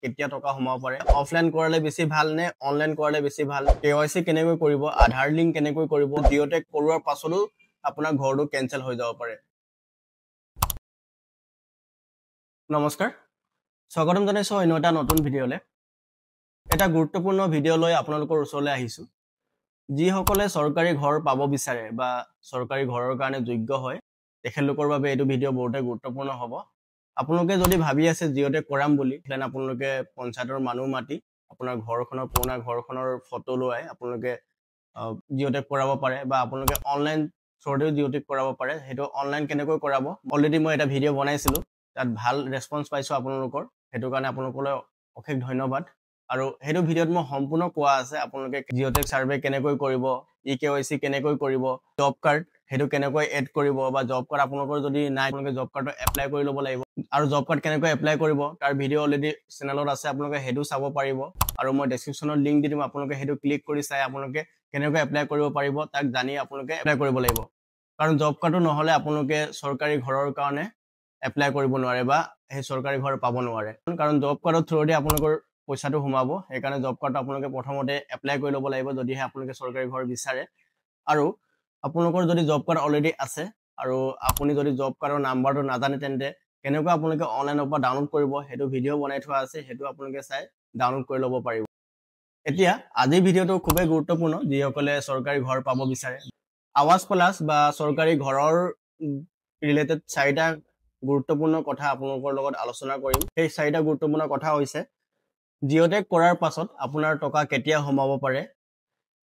কেতিয়া টকা সোমাব পাৰে অফলাইন কৰালে বেছি ভাল নে অনলাইন কৰালে বেছি ভাল কেৱাইসি কেনেকৈ কৰিব আধাৰ লিংক কেনেকৈ কৰিব জিঅ'টেক কৰোৱাৰ পাছতো আপোনাৰ ঘৰটো কেনসেল হৈ যাব পাৰে নমস্কাৰ স্বাগতম জনাইছো অন্য এটা নতুন ভিডিঅ'লে এটা গুৰুত্বপূৰ্ণ ভিডিঅ' লৈ আপোনালোকৰ ওচৰলৈ আহিছো যিসকলে চৰকাৰী ঘৰ পাব বিচাৰে বা চৰকাৰী ঘৰৰ কাৰণে যোগ্য হয় তেখেতলোকৰ বাবে এইটো ভিডিঅ' বহুতে গুৰুত্বপূৰ্ণ হ'ব আপোনালোকে যদি ভাবি আছে জিঅ'টেক কৰাম বুলি তেন আপোনালোকে পঞ্চায়তৰ মানুহ মাতি আপোনাৰ ঘৰখনৰ পুৰণা ঘৰখনৰ ফটো লৈ আপোনালোকে জিঅ'টেক কৰাব পাৰে বা আপোনালোকে অনলাইন থ্ৰুতেও জিঅ'টেক কৰাব পাৰে হেতু অনলাইন কেনেকৈ কৰাব অলৰেডি মই এটা ভিডিঅ' বনাইছিলো তাত ভাল ৰেসপন্স পাইছো আপোনালোকৰ হেতু কাৰণে আপোনালোকলৈ অশেষ ধন্যবাদ আৰু হেতু ভিডিঅ'ত মই সম্পূৰ্ণ কোৱা আছে আপোনালোকে জিঅ'টেক সাৰ্ভে কেনেকৈ কৰিব ইকেৱাইসি কেনেকৈ কৰিব জব কাৰ্ড হেতু কেনেকৈ এড কৰিব বা জব কাৰ্ড আপোনালোকৰ যদি নাই আপোনালোকে জব কাৰ্ডৰ এপ্লাই কৰি ল'ব লাগিব আৰু জব কাৰ্ড কেনেকৈ এপ্লাই কৰিব তাৰ ভিডিঅ' অলৰেডি চেনেলত আছে আপোনালোকে হেতু চাব পাৰিব আৰু মই ডেসক্ৰিপচনত লিংক দি দিম আপোনালোকে হেতু ক্লিক কৰি চাই আপোনালোকে কেনেকৈ এপ্লাই কৰিব পাৰিব তাক জানি আপোনালোকে এপ্লাই কৰিব লাগিব কাৰণ জব কাৰ্ডটো নহলে আপোনালোকে চৰকাৰী ঘৰৰ কাৰণে এপ্লাই কৰিব নোৱাৰে বা এই চৰকাৰী ঘৰ পাব নোৱাৰে কাৰণ জব কাৰ্ডৰ থ্ৰুদি আপোনালোকৰ পইচাটো সোমাব এই কাৰণে জব কাৰ্ড আপোনালোকে প্ৰথমতে এপ্লাই কৰি ল'ব লাগিব যদিহে আপোনালোকে চৰকাৰী ঘৰ বিচাৰে আৰু আপোনালোকৰ যদি জব কাৰ্ড অলৰেডি আছে আৰু আপুনি যদি জব কাৰ্ডৰ নাম্বাৰটো নাজানে তেন্তে কেনেকৈ আপোনালোকে অনলাইনৰ পৰা ডাউনলোড কৰিব হেতু ভিডিঅ' বনাই থোৱা আছে হেতু আপোনালোকে চাই ডাউনলোড কৰি ল'ব পাৰিব এতিয়া আজি ভিডিঅ'টো খুবেই গুৰুত্বপূৰ্ণ যিসকলে চৰকাৰী ঘৰ পাব বিচাৰে আৱাজ প্লাস বা চৰকাৰী ঘৰৰ ৰিলেটেড চাৰিটা গুৰুত্বপূৰ্ণ কথা আপোনালোকৰ লগত আলোচনা কৰিম সেই চাৰিটা গুৰুত্বপূৰ্ণ কথা হৈছে জিঅ'টেক কৰাৰ পাছত আপোনাৰ টকা কেতিয়া সোমাব পাৰে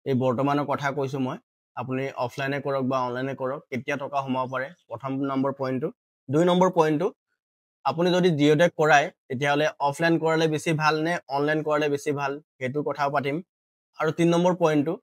এই বৰ্তমানৰ কথা কৈছো মই আপুনি অফলাইনে কৰক বা অনলাইনে কৰক কেতিয়া টকা সোমাব পাৰে প্ৰথম নম্বৰ পইণ্টটো দুই নম্বৰ পইণ্টটো আপুনি যদি জিঅ'টেক কৰায় তেতিয়াহলে অফলাইন কৰালে বেছি ভাল নে অনলাইন কৰালে বেছি ভাল হেতু কথা পাতিম আৰু ৩ নম্বৰ পইণ্টটো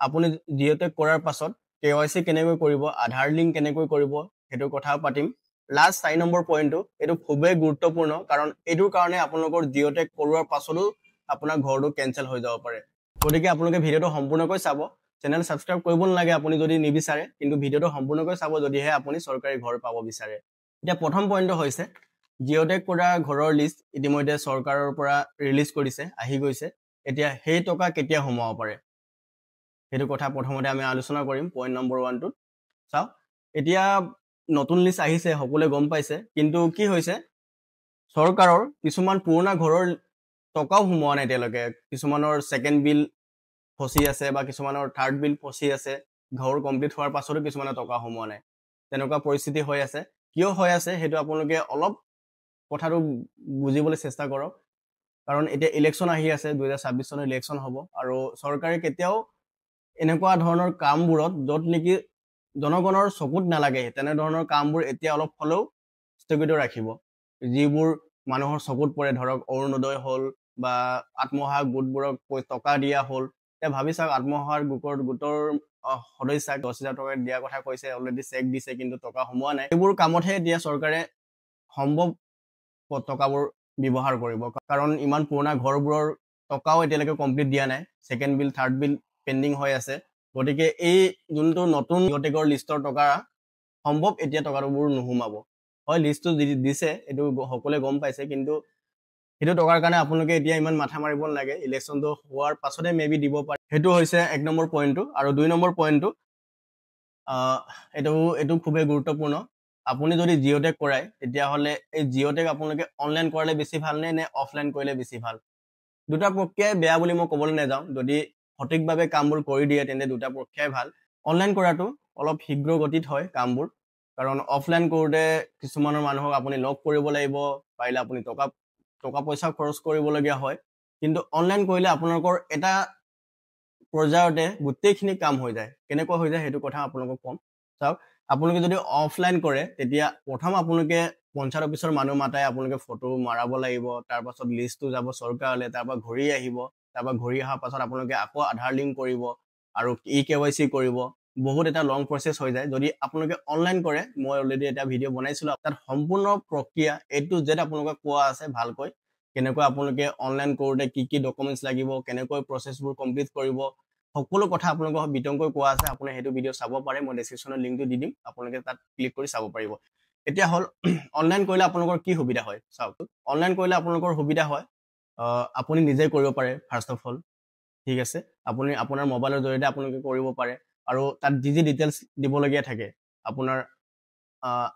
আপুনি জিঅ'টেক কৰাৰ পাছত কেৱাইসি কেনেকৈ কৰিব আধাৰ লিংক কেনেকৈ কৰিব হেতু কথা পাতিম লাষ্ট ৪ নম্বৰ পইণ্টটো এটো খুবেই গুৰুত্বপূৰ্ণ কাৰণ এটোৰ কাৰণে আপোনালোকৰ জিঅ'টেক কৰোৱাৰ পাছতো আপোনাৰ ঘৰটো কেনসেল হৈ যাব পাৰে গতিকে আপোনালোকে ভিডিঅ'টো সম্পূৰ্ণকৈ চাব চেনেল সাবস্ক্ৰাইব কৰিব নালাগে আপুনি যদি নিবিচাৰে কিন্তু ভিডিঅ'টো সম্পূৰ্ণকৈ চাব যদিহে আপুনি চৰকাৰী ঘৰ পাব বিচাৰে এতিয়া প্ৰথম পইণ্টটো হৈছে জিঅ'টেক কৰা ঘৰৰ লিষ্ট ইতিমধ্যে চৰকাৰৰ পৰা ৰিলিজ কৰিছে আহি গৈছে এতিয়া সেই টকা কেতিয়া সোমাব পাৰে হেতু কথা প্ৰথমতে আমি আলোচনা কৰিম পইণ্ট নম্বৰ 1 টো চাও এতিয়া নতুন লিষ্ট আহিছে সকলোৱে গম পাইছে কিন্তু কি হৈছে চৰকাৰৰ কিছুমান পুৰণা ঘৰৰ টকাও সোমোৱা নাই তেলকে কিছুমানৰ সেকেন্ড বিল ফসি আছে বা কিছুমানৰ থাৰ্ড বিল ফসি আছে ঘৰ কমপ্লিট হোৱাৰ পাছতো কিছুমানৰ টকা সোমোৱা নাই তেনেকুৱা পৰিস্থিতি হৈ আছে কিয় হৈ আছে হেতু আপোনালোকে অলপ কথাটো বুজিবলৈ চেষ্টা কৰক কাৰণ এতিয়া ইলেকশন আহি আছে 2026 চনৰ ইলেকশন হ'ব আৰু চৰকাৰে কেতিয়াও এনেকুৱা ধৰণৰ কামবোৰত যত নেকি জনগণৰ চকুত নালাগে তেনে ধৰণৰ কামবোৰ এতিয়া অলপ হলেও স্থগিত ৰাখিব যিবোৰ মানুহৰ চকুত পৰে ধৰক অৰুণোদয় হল বা আত্মসহায়ক গোটবোৰক টকা দিয়া হল তে ভাবি চাওক আত্মসহায়ক গোটৰ সদস্যক 10,000 টকা দিয়া কথা কৈছে অলৰেডি চেক দিছে কিন্তু টকা সোমোৱা নাই এইবোৰ কামতহে দিয়া চৰকাৰে সম্ভৱ টকাবোৰ ব্যৱহাৰ কৰিব কাৰণ ইমান পুৰণা ঘৰবোৰৰ টকাও এতিয়ালৈকে কমপ্লিট দিয়া নাই সেকেন্ড বিল থাৰ্ড বিল পেন্ডিং হৈ আছে গতিকে এই যোনটো নতুন জিঅ'টেকৰ লিষ্টৰ টকা সম্ভৱ এতিয়া টকাবোৰ নোহোমাব হয় লিষ্টটো দিছে এটো সকলোৱে গম পাইছে কিন্তু হেতু টকাৰ কাৰণে আপোনালোকে এতিয়া ইমান মাথা মাৰিব নালাগে ইলেকশনটো হোৱাৰ পাছতে মেবি দিব পাৰে হেতু হৈছে 1 নম্বৰ পইণ্টটো আৰু 2 নম্বৰ পইণ্টটো এটো খুবেই গুৰুত্বপূৰ্ণ আপুনি যদি জিঅ'টেক কৰায় তেতিয়াহলে এই জিঅ'টেক আপোনালোকে অনলাইন কৰালে বেছি ভাল নে অফলাইন কৰিলে বেছি ভাল দুটা প্ৰক্ৰিয়াই বেয়া বুলি মই ক'বলৈ নাযাওঁ যদি সঠিকভাৱে কামবোৰ কৰি দিয়ে তেন্তে দুটা প্ৰক্ৰিয়াই ভাল অনলাইন কৰাটো অলপ শীঘ্ৰ গতিত হয় কামবোৰ কাৰণ অফলাইন কৰোতে কিছুমানৰ মানুহক আপুনি লগ কৰিব লাগিব পাৰিলে আপুনি টকা পইচা খৰচ কৰিবলগীয়া হয় কিন্তু অনলাইন কৰিলে আপোনালোকৰ এটা পৰ্যায়তে গোটেইখিনি কাম হৈ যায় কেনেকৈ হৈ যায় হেতু কথা আপোনালোকক কম চাওক আপোনালোকে যদি অফলাইন কৰে তেতিয়া প্ৰথম আপোনালোকে পঞ্চায়ত অফিচৰ মানুহ মাতাই আপোনালোকে ফটো মাৰাব লাগিব তাৰ পাছত লিষ্টটো যাব চৰকাৰলৈ তাৰ পৰা ঘূৰি আহিব তাৰ পৰা ঘূৰি অহাৰ পাছত আপোনালোকে আকৌ আধাৰ লিংক কৰিব আৰু ইকেৱাইসি কৰিব বহুত এটা লং প্ৰসেস হৈ যায় যদি আপোনালোকে অনলাইন কৰে মই অলৰেডি এটা ভিডিঅ' বনাইছিলো তাত সম্পূৰ্ণ প্ৰক্ৰিয়া এ টু জেড আপোনালোকক কোৱা আছে ভালকৈ কেনেকৈ আপোনালোকে অনলাইন কৰোতে কি ডকুমেন্টস লাগিব কেনেকৈ প্ৰসেসবোৰ কমপ্লিট কৰিব সকলো কথা আপোনালোকক বিতংকৈ কোৱা আছে আপুনি হেতু ভিডিঅ' চাব পাৰে মই ডেসক্ৰিপচনত লিংকটো দি দিম আপোনালোকে তাত ক্লিক কৰি চাব পাৰিব এতিয়া হল অনলাইন কৰিলে আপোনালোকৰ কি সুবিধা হয় চাওক অনলাইন কৰিলে আপোনালোকৰ সুবিধা হয় আপুনি নিজে কৰিব পাৰে ফাৰ্ষ্ট অফ অল, ঠিক আছে। আপুনি আপোনাৰ মোবাইলৰ জৰিয়তে আপোনালোকে কৰিব পাৰে আৰু তাত যি যি ডিটেইলছ দিবলগীয়া থাকে আপোনাৰ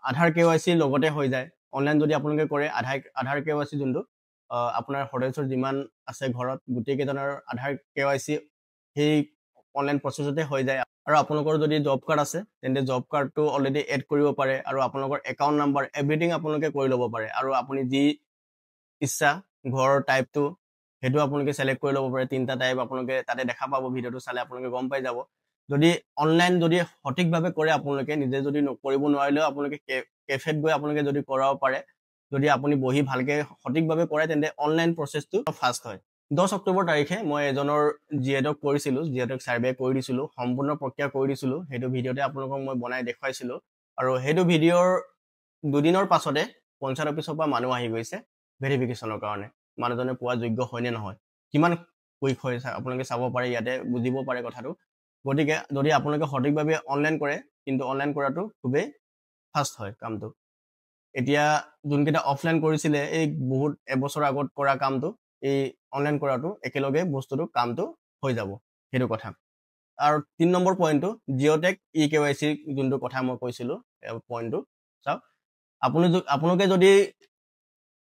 আধাৰ KYC লগতে হৈ যায়। অনলাইন যদি আপোনালোকে কৰে আধাৰ KYC যোনটো আপোনাৰ সদস্যৰ যিমান আছে ঘৰত গোটেইকেইজনৰ আধাৰ KYC সেই অনলাইন প্ৰচেছতে হৈ যায়। আৰু আপোনালোকৰ যদি জব কাৰ্ড আছে তেন্তে জব কাৰ্ডটো অলৰেডি এড কৰিব পাৰে আৰু আপোনালোকৰ একাউণ্ট নাম্বাৰ এভৰিথিং আপোনালোকে কৰি ল'ব পাৰে। আৰু আপুনি যি ইচ্ছা ঘৰৰ টাইপটো সেইটো আপোনালোকে চিলেক্ট কৰি ল'ব পাৰে। 3টা টাইপ আপোনালোকে তাতে দেখা পাব, ভিডিঅ'টো চালে আপোনালোকে গম পাই যাব। যদি অনলাইন যদি সঠিকভাৱে কৰে আপোনালোকে নিজে যদি কৰিব নোৱাৰিলেও আপোনালোকে কেফেত গৈ আপোনালোকে যদি কৰাব পাৰে, যদি আপুনি বহি ভালকে সঠিকভাৱে কৰে তেন্তে অনলাইন প্ৰচেছটো ফাষ্ট হয়। 10 অক্টোবৰ তাৰিখে মই এজনৰ জিএডক কৰিছিলোঁ, জিএডক ছাৰ্ভে কৰি দিছিলোঁ, সম্পূৰ্ণ প্ৰক্ৰিয়া কৰি দিছিলোঁ। সেইটো ভিডিঅ'তে আপোনালোকক মই বনাই দেখুৱাইছিলোঁ আৰু সেইটো ভিডিঅ'ৰ দুদিনৰ পাছতে পঞ্চায়ত অফিচৰ পৰা মানুহ আহি গৈছে ভেৰিফিকেশ্যনৰ কাৰণে, মানুহজনে পোৱা যোগ্য হয়নে নহয়, কিমান কুইক হয় আপোনালোকে চাব পাৰে, ইয়াতে বুজিব পাৰে কথাটো। গতিকে যদি আপোনালোকে সঠিকভাৱে অনলাইন কৰে কিন্তু অনলাইন কৰাটো খুবেই ফাষ্ট হয় কামটো। এতিয়া যোনকেইটা অফলাইন কৰিছিলে এই বহুত এবছৰ আগত কৰা কামটো এই অনলাইন কৰাটো একেলগে বস্তুটো কামটো হৈ যাব, সেইটো কথা। আৰু 3 নম্বৰ পইণ্টটো জিঅ'টেক eKYC যোনটো কথা মই কৈছিলোঁ পইণ্টটো চাওক। আপোনালোকে যদি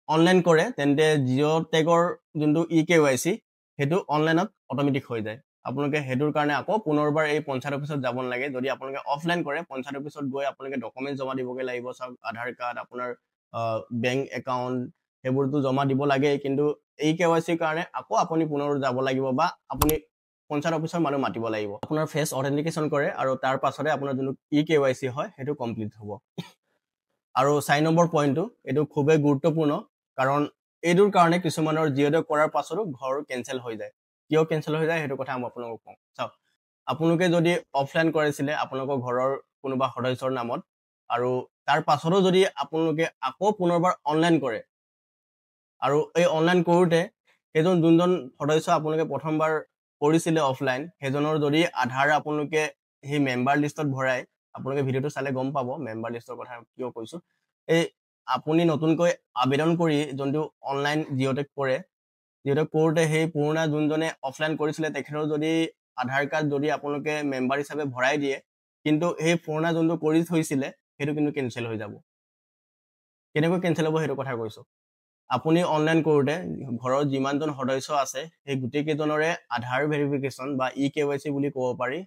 অনলাইন কৰে তেন্তে জিঅ'টেকৰ যোনটো eKYC সেইটো অনলাইনত অট'মেটিক হৈ যায়। আপোনালোকে সেইটোৰ কাৰণে আকৌ পুনৰবাৰ এই পঞ্চায়ত অফিচত যাব নালাগে। যদি আপোনালোকে অফলাইন কৰে পঞ্চায়ত অফিচত গৈ আপোনালোকে ডকুমেণ্ট জমা দিবগৈ লাগিব, চাওক আধাৰ কাৰ্ড, আপোনাৰ বেংক একাউণ্ট সেইবোৰতো জমা দিব লাগে। কিন্তু eKYCৰ কাৰণে আকৌ আপুনি পুনৰ যাব লাগিব বা আপুনি পঞ্চায়ত অফিচৰ মানুহ মাতিব লাগিব। আপোনাৰ ফেচ অথেণ্টিকেশ্যন কৰে আৰু তাৰ পাছতে আপোনাৰ যোনটো eKYC হয় সেইটো কমপ্লিট হ'ব। আৰু 4 নম্বৰ পইণ্টটো এইটো খুবেই গুৰুত্বপূৰ্ণ, কাৰণ এইটোৰ কাৰণে কিছুমানৰ জিঅ'টেক কৰাৰ পাছতো ঘৰ কেঞ্চেল হৈ যায়। কিয় কেঞ্চেল হৈ যায় সেইটো কথা মই আপোনালোকক কওঁ। চাওক, আপোনালোকে যদি অফলাইন কৰিছিলে আপোনালোকৰ ঘৰৰ কোনোবা সদস্যৰ নামত আৰু তাৰ পাছতো যদি আপোনালোকে আকৌ পুনৰবাৰ অনলাইন কৰে আৰু এই অনলাইন কৰোঁতে সেইজন যোনজন সদস্য আপোনালোকে প্ৰথমবাৰ কৰিছিলে অফলাইন সেইজনৰ যদি আধাৰ আপোনালোকে সেই মেম্বাৰ লিষ্টত ভৰাই, আপোনালোকে ভিডিঅ'টো চালে গম পাব মেম্বাৰ লিষ্টৰ কথা কিয় কৈছোঁ। এই আপুনি নতুনকৈ আবেদন কৰি যোনটো অনলাইন জিঅ'টেক কৰে, জিঅ'টেক কৰোঁতে সেই পুৰণা যোনজনে অফলাইন কৰিছিলে তেখেতৰ যদি আধাৰ কাৰ্ড যদি আপোনালোকে মেম্বাৰ হিচাপে ভৰাই দিয়ে কিন্তু সেই পুৰণা যোনটো কৰি থৈছিলে সেইটো কিন্তু কেঞ্চেল হৈ যাব। কেনেকৈ কেঞ্চেল হ'ব সেইটো কথা কৈছোঁ। আপুনি অনলাইন কৰোঁতে ঘৰৰ যিমানজন সদস্য আছে সেই গোটেইকেইজনৰে আধাৰ ভেৰিফিকেশ্যন বা eKYC বুলি ক'ব পাৰি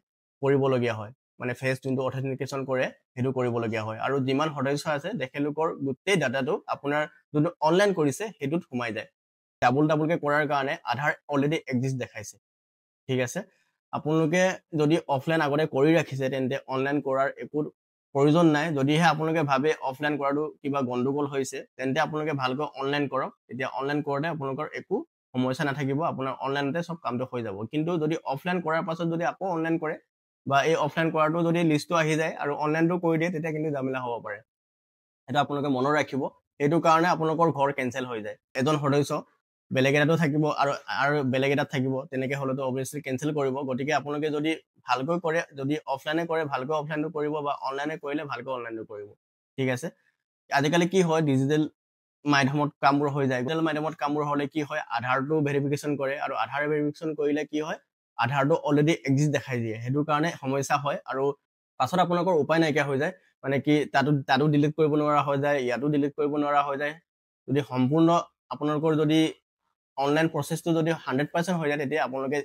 কৰিবলগীয়া হয়। মানে ফেচ যোনটো অথেণ্টিকেশ্যন কৰে সেইটো কৰিবলগীয়া হয়। আৰু যিমান সদস্য আছে তেখেতলোকৰ গোটেই ডাটাটো আপোনাৰ যোনটো অনলাইন কৰিছে সেইটোত সোমাই যায়। ডাবুলকৈ কৰাৰ কাৰণে আধাৰ অলৰেডি এক্সিষ্ট দেখাইছে, ঠিক আছে। আপোনালোকে যদি অফলাইন আগতে কৰি ৰাখিছে তেন্তে অনলাইন কৰাৰ একো প্ৰয়োজন নাই। যদিহে আপোনালোকে ভাবে অফলাইন কৰাটো কিবা গণ্ডগোল হৈছে তেন্তে আপোনালোকে ভালকৈ অনলাইন কৰক। এতিয়া অনলাইন কৰোঁতে আপোনালোকৰ একো সমস্যা নাথাকিব, আপোনাৰ অনলাইনতে চব কামটো হৈ যাব। কিন্তু যদি অফলাইন কৰাৰ পাছত যদি আকৌ অনলাইন কৰে বা এই অফলাইন কৰাটো যদি লিষ্টটো আহি যায় আৰু অনলাইনটো কৰি দিয়ে তেতিয়া কিন্তু জামেলা হ'ব পাৰে। সেইটো আপোনালোকে মনত ৰাখিব। সেইটো কাৰণে আপোনালোকৰ ঘৰ কেঞ্চেল হৈ যায়। এজন সদস্য বেলেগ এটাতো থাকিব আৰু বেলেগ এটাত থাকিব, তেনেকৈ হ'লেতো অবভিয়াছলি কেঞ্চেল কৰিব। গতিকে আপোনালোকে যদি ভালকৈ কৰে, যদি অফলাইনে কৰে ভালকৈ অফলাইনটো কৰিব বা অনলাইনে কৰিলে ভালকৈ অনলাইনটো কৰিব, ঠিক আছে। আজিকালি কি হয় ডিজিটেল মাধ্যমত কামবোৰ হৈ যায়। ডিজিটেল মাধ্যমত কামবোৰ হ'লে কি হয় আধাৰটো ভেৰিফিকেশ্যন কৰে আৰু আধাৰ ভেৰিফিকেশ্যন কৰিলে কি হয় আধাৰটো অলৰেডি এক্সিষ্ট দেখাই দিয়ে। সেইটোৰ কাৰণে সমস্যা হয় আৰু পাছত আপোনালোকৰ উপায় নাইকিয়া হৈ যায়। মানে কি তাতো ডিলিট কৰিব নোৱাৰা হৈ যায়, ইয়াতো ডিলিট কৰিব নোৱাৰা হৈ যায়। যদি সম্পূৰ্ণ আপোনালোকৰ যদি অনলাইন প্ৰচেছটো যদি 100% হৈ যায় তেতিয়া আপোনালোকে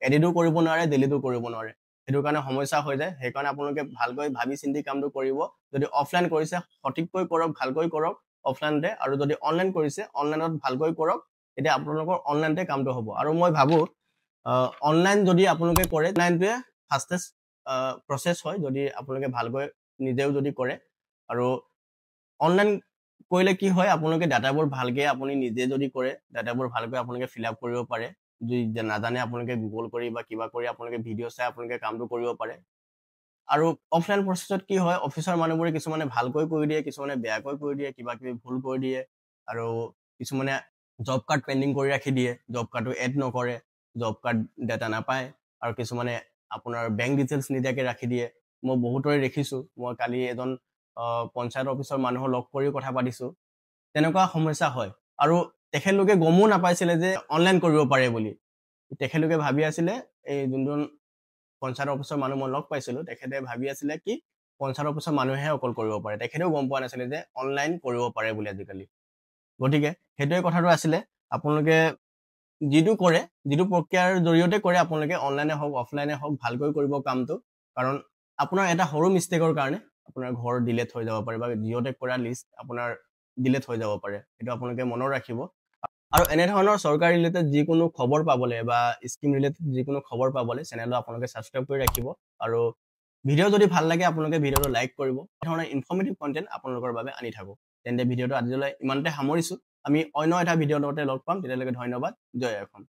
এডিটো কৰিব নোৱাৰে, ডিলিটো কৰিব নোৱাৰে। সেইটো কাৰণে সমস্যা হৈ যায়। সেইকাৰণে আপোনালোকে ভালকৈ ভাবি চিন্তি কামটো কৰিব। যদি অফলাইন কৰিছে সঠিককৈ কৰক, ভালকৈ কৰক অফলাইনতে, আৰু যদি অনলাইন কৰিছে অনলাইনত ভালকৈ কৰক, তেতিয়া আপোনালোকৰ অনলাইনতে কামটো হ'ব। আৰু মই ভাবোঁ অনলাইন যদি আপোনালোকে কৰে অনলাইনটোৱে ফাষ্টেষ্ট প্ৰচেছ হয় যদি আপোনালোকে ভালকৈ নিজেও যদি কৰে। আৰু অনলাইন কৰিলে কি হয় আপোনালোকে ডাটাবোৰ ভালকৈ আপুনি নিজে যদি কৰে ডাটাবোৰ ভালকৈ আপোনালোকে ফিল আপ কৰিব পাৰে। যদি নাজানে আপোনালোকে গুগল কৰি বা কিবা কৰি আপোনালোকে ভিডিঅ' চাই আপোনালোকে কামটো কৰিব পাৰে। আৰু অফলাইন প্ৰচেছত কি হয় অফিচৰ মানুহবোৰে কিছুমানে ভালকৈ কৰি দিয়ে, কিছুমানে বেয়াকৈ কৰি দিয়ে, কিবা কিবি ভুল কৰি দিয়ে, আৰু কিছুমানে জব কাৰ্ড পেণ্ডিং কৰি ৰাখি দিয়ে, জব কাৰ্ডটো এড নকৰে, জব কাৰ্ড ডাটা নাপায়, আৰু কিছুমানে আপোনাৰ বেংক ডিটেইলছ নিদিয়াকৈ ৰাখি দিয়ে। মই বহুতৰে দেখিছোঁ। মই কালি এজন পঞ্চায়ত অফিচৰ মানুহৰ লগ কৰিও কথা পাতিছোঁ। তেনেকুৱা সমস্যা হয়। আৰু তেখেতলোকে গমো নাপাইছিলে যে অনলাইন কৰিব পাৰে বুলি তেখেতলোকে ভাবি আছিলে এই যোনজন পঞ্চায়ত অফিচৰ মানুহ মই লগ পাইছিলোঁ তেখেতে ভাবি আছিলে কি পঞ্চায়ত অফিচৰ মানুহে অকল কৰিব পাৰে তেখেতেও গম পোৱা নাছিলে যে অনলাইন কৰিব পাৰে বুলি আজিকালি গতিকে সেইটোৱে কথাটো আছিলে আপোনালোকে যিটো কৰে যিটো প্ৰক্ৰিয়াৰ জৰিয়তে কৰে আপোনালোকে অনলাইনে হওক অফলাইনে হওক ভালকৈ কৰিব কামটো কাৰণ আপোনাৰ এটা সৰু মিষ্টেকৰ কাৰণে আপোনাৰ ঘৰ ডিলেট হৈ যাব পাৰে বা জিঅ'টেক কৰা লিষ্ট আপোনাৰ ডিলেট হৈ যাব পাৰে সেইটো আপোনালোকে মনত ৰাখিব আৰু এনেধৰণৰ চৰকাৰী ৰিলেটেড যিকোনো খবৰ পাবলৈ বা স্কিম ৰিলেটেড যিকোনো খবৰ পাবলৈ চেনেলটো আপোনালোকে ছাবস্ক্ৰাইব কৰি ৰাখিব আৰু ভিডিঅ' যদি ভাল লাগে আপোনালোকে ভিডিঅ'টো লাইক কৰিব এনেধৰণৰ ইনফৰ্মেটিভ কণ্টেণ্ট আপোনালোকৰ বাবে আনি থাকোঁ তেন্তে ভিডিঅ'টো আজিলৈ ইমানতে সামৰিছোঁ আমি অন্য এটা ভিডিঅ'ৰ লগতে লগ পাম তেতিয়ালৈকে ধন্যবাদ জয় অসম